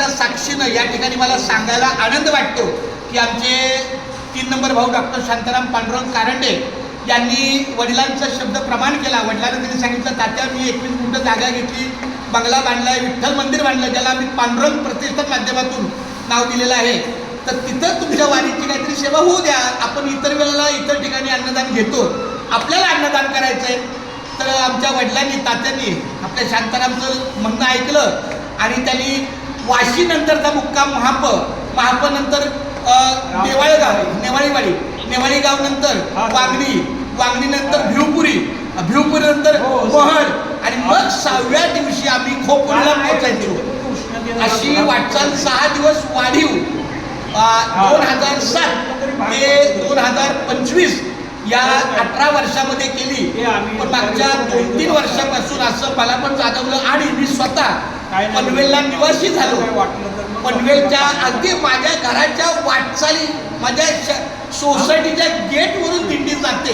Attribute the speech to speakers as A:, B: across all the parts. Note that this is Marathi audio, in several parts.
A: महाराष्ट्राच्या साक्षीनं या ठिकाणी मला सांगायला आनंद वाटतो की आमचे 3 नंबर भाऊ डॉक्टर शांताराम पांडुरंग कारंडे यांनी वडिलांचा शब्द प्रमाण केला. वडिलांना त्यांनी सांगितलं, तात्या मी 21 गुंठ जागा घेतली, बंगला बांधलाय, विठ्ठल मंदिर बांधलं, ज्याला आम्ही पांडुरंग प्रतिष्ठान माध्यमातून नाव दिलेलं आहे, तर तिथं तुमच्या वारीची काहीतरी सेवा होऊ द्या. आपण इतर वेळेला इतर ठिकाणी अन्नदान घेतो, आपल्याला अन्नदान करायचं आहे. तर आमच्या वडिलांनी तात्यांनी आपल्या शांतारामचं म्हणणं ऐकलं आणि त्यांनी वाशीनंतरचा मुक्काम महापनंतर नेवाळी गाव नंतर वांगणी नंतर भिवपुरी नंतर मोहड आणि मग 6व्या दिवशी आम्ही खोपोलीला पोहोचायचो. अशी वाटचाल 6 दिवस वाढीव 2007 ते 2025 या 18 वर्षामध्ये केली. पण मागच्या 2-3 वर्षापासून असं मला पण जाणवलं आणि मी स्वतः पनवेलला निवासी झालो. पनवेलच्या अगदी माझ्या घराच्या वाटचाली माझ्या सोसायटीच्या गेटवरून दिंडी जाते.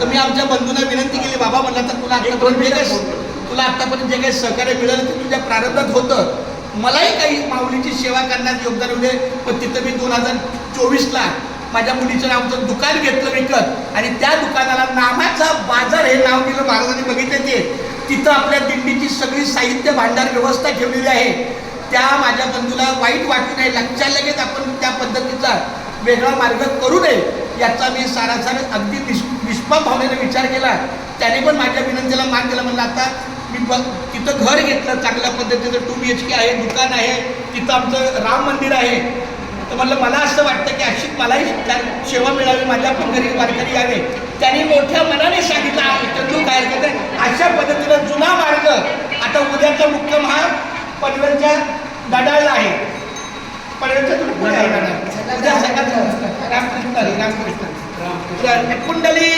A: तर मी आमच्या बंधूंना विनंती केली, बाबा म्हणलं तर तुला आतापर्यंत जे काही सहकार्य मिळालं ते तुझ्या प्रारंभात होतं, मलाही काही माऊलीची सेवा करण्यात योगदान होते. पण तिथं मी 2024ला माझ्या मुलीचं नावचं दुकान घेतलं विकत आणि त्या दुकानाला नामाचा बाजार हे नाव दिलं. महाराजांनी बघितले ते तिथं आपल्या दिंडीची सगळी साहित्य भांडार व्यवस्था ठेवलेली आहे. त्या माझ्या बंधूला वाईट वाटू नये, लक्षात लगेच आपण त्या पद्धतीचा वेगळा मार्ग करू नये याचा मी सारासार अगदी निष्पाप भावनेने विचार केला. त्याने पण माझ्या विनंतीला मान दिला. म्हणलं आता मी तिथं घर घेतलं, चांगल्या पद्धतीचं 2 BHK आहे, दुकान आहे, तिथं आमचं राम मंदिर आहे. तर म्हणलं मला असं वाटतं की अशी मलाही सेवा मिळावी, माझ्या पण घरी वारकरी यावे. त्यांनी मोठ्या मनाने सांगितलं तू काय करते. अशा पद्धतीनं जुना मार्ग आता उद्याचा मुक्काम हा पनवेलच्या गडाळला आहे. पनवेलच्या उद्या सकाळचा रामकृष्ण कुंडली